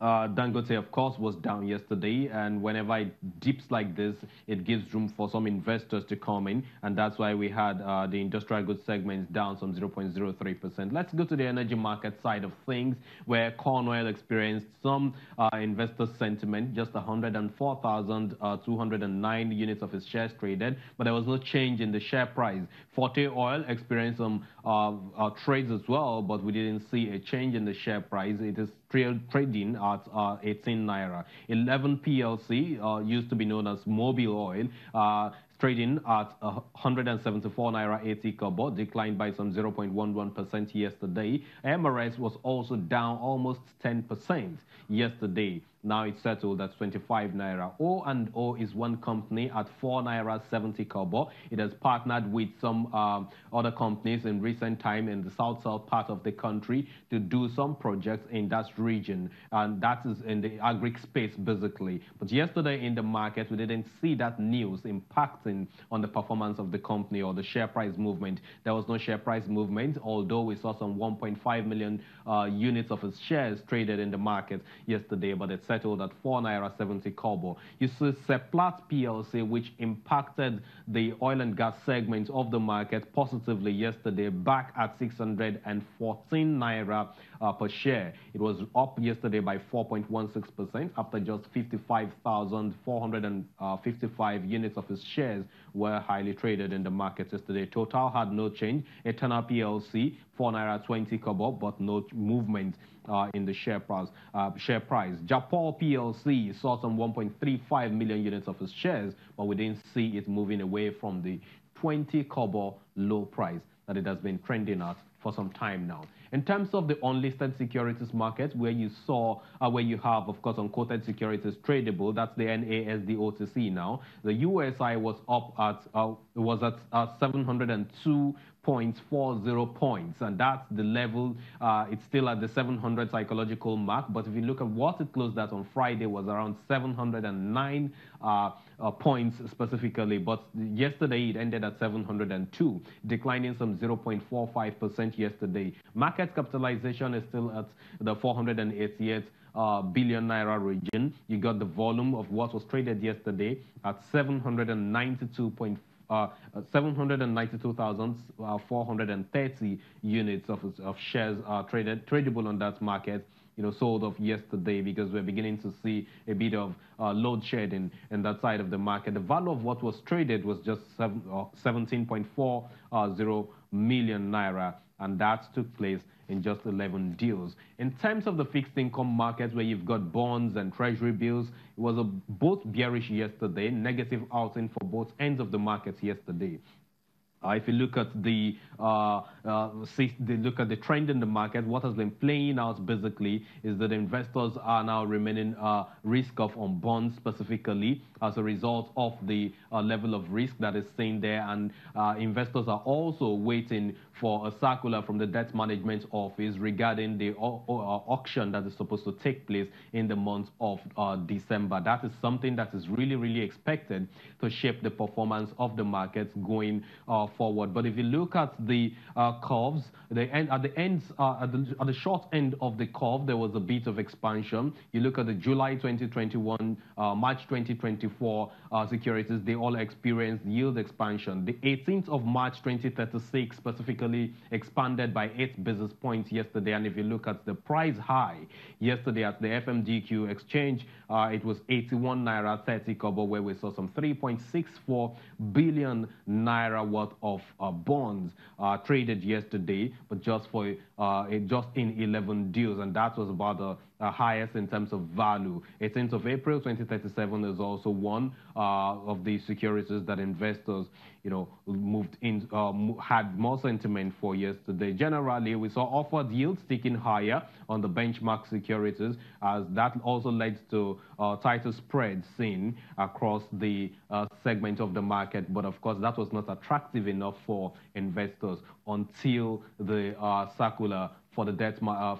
Dangote, of course, was down yesterday, and whenever it dips like this, it gives room for some investors to come in, and that's why we had the industrial goods segments down some 0.03%. Let's go to the energy market side of things, where corn oil experienced some investor sentiment, just 104,209 units of its shares traded, but there was no change in the share price. Forte Oil experienced some trades as well, but we didn't see a change in the share price. It is trading at 18 naira. 11 PLC, used to be known as Mobile Oil, trading at 174 naira 80 kobo, declined by some 0.11% yesterday. MRS was also down almost 10% yesterday. Now it's settled at 25 naira. O&O is one company at 4 naira 70 kobo. It has partnered with some other companies in recent time in the south part of the country to do some projects in that region, and that is in the agri space basically. But yesterday in the market, we didn't see that news impacting on the performance of the company or the share price movement. There was no share price movement, although we saw some 1.5 million units of its shares traded in the market yesterday, but it's settled at 4 naira 70 kobo. You see Seplat PLC, which impacted the oil and gas segment of the market positively yesterday, back at 614 naira per share. It was up yesterday by 4.16% after just 55,455 units of its shares were highly traded in the market yesterday. Total had no change. Eternal PLC, 4 naira 20 kobo, but no movement in the share price. Japol PLC saw some 1.35 million units of its shares, but we didn't see it moving away from the 20 kobo low price that it has been trending at for some time now. In terms of the unlisted securities market, where you have, of course, unquoted securities tradable, that's the NASD OTC now. The USI was up at 702.40 points, and that's the level. It's still at the 700 psychological mark, but if you look at what it closed at on Friday, was around 709 points specifically, but yesterday it ended at 702, declining some 0.45% yesterday. Market capitalization is still at the 488 billion naira region. You got the volume of what was traded yesterday at 792,430 units of shares tradable on that market, sold off yesterday, because we're beginning to see a bit of load shedding in that side of the market. The value of what was traded was just 17.40 million naira, and that took place in just 11 deals. In terms of the fixed income market, where you've got bonds and treasury bills, it was both bearish yesterday, negative outing for both ends of the markets yesterday. If you look at the trend in the market, what has been playing out basically is that investors are now remaining risk-off on bonds specifically as a result of the level of risk that is seen there, and investors are also waiting for a circular from the debt management office regarding the auction that is supposed to take place in the month of December. That is something that is really, really expected to shape the performance of the markets going forward. But if you look at the curves, at the short end of the curve, there was a bit of expansion. You look at the July 2021, March 2024 securities, they all experienced yield expansion. The 18th of March 2036 specifically expanded by 8 basis points yesterday. And if you look at the price high yesterday at the FMDQ exchange, it was 81 naira 30 kobo, where we saw some 3.64 billion naira worth of bonds traded yesterday, but just in 11 deals, and that was about the highest in terms of value. 18th of April 2037 is also one of the securities that investors, moved in, had more sentiment for yesterday. Generally, we saw offered yields ticking higher on the benchmark securities, as that also led to tighter spreads seen across the segment of the market. But of course, that was not attractive enough for investors until the circular for the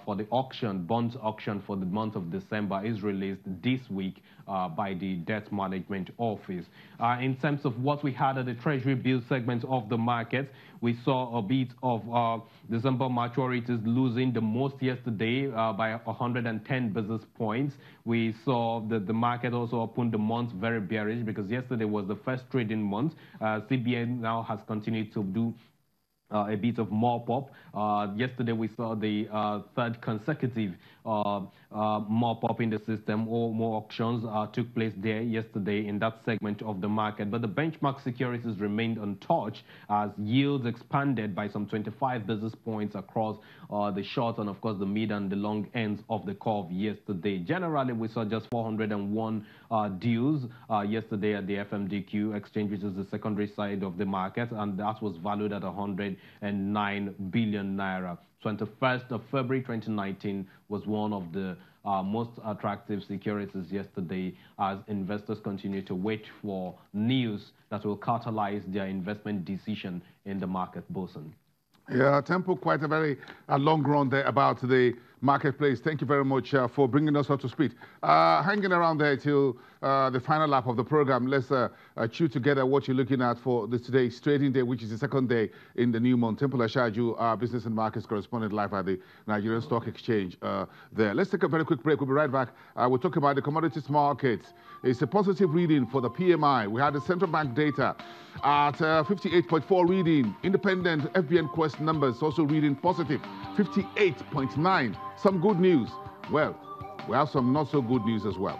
for the auction, bonds auction for the month of December is released this week by the Debt Management Office. In terms of what we had at the Treasury bill segment of the market, we saw a bit of December maturities losing the most yesterday by 110 basis points. We saw that the market also opened the month very bearish because yesterday was the first trading month. CBN now has continued to do a bit of mop up. Yesterday we saw the third consecutive mop up in the system. All more auctions took place there yesterday in that segment of the market. But the benchmark securities remained untouched as yields expanded by some 25 basis points across the short and of course the mid and the long ends of the curve yesterday. Generally, we saw just 401 deals yesterday at the FMDQ exchange, which is the secondary side of the market, and that was valued at 109 billion naira. 21st of February 2019 was one of the most attractive securities yesterday as investors continue to wait for news that will catalyze their investment decision in the market, Bosun. Yeah, Temple, quite a very long run there about the marketplace. Thank you very much for bringing us up to speed. Hanging around there till the final lap of the program, let's chew together what you're looking at for today's trading day, which is the second day in the new month. Temple Ashaju, our business and markets correspondent live at the Nigerian Stock Exchange there. Let's take a very quick break. We'll be right back. We'll talk about the commodities markets. It's a positive reading for the PMI. We had the central bank data at 58.4 reading. Independent FBN Quest numbers also reading positive, 58.9. Some good news. Well, we have some not so good news as well.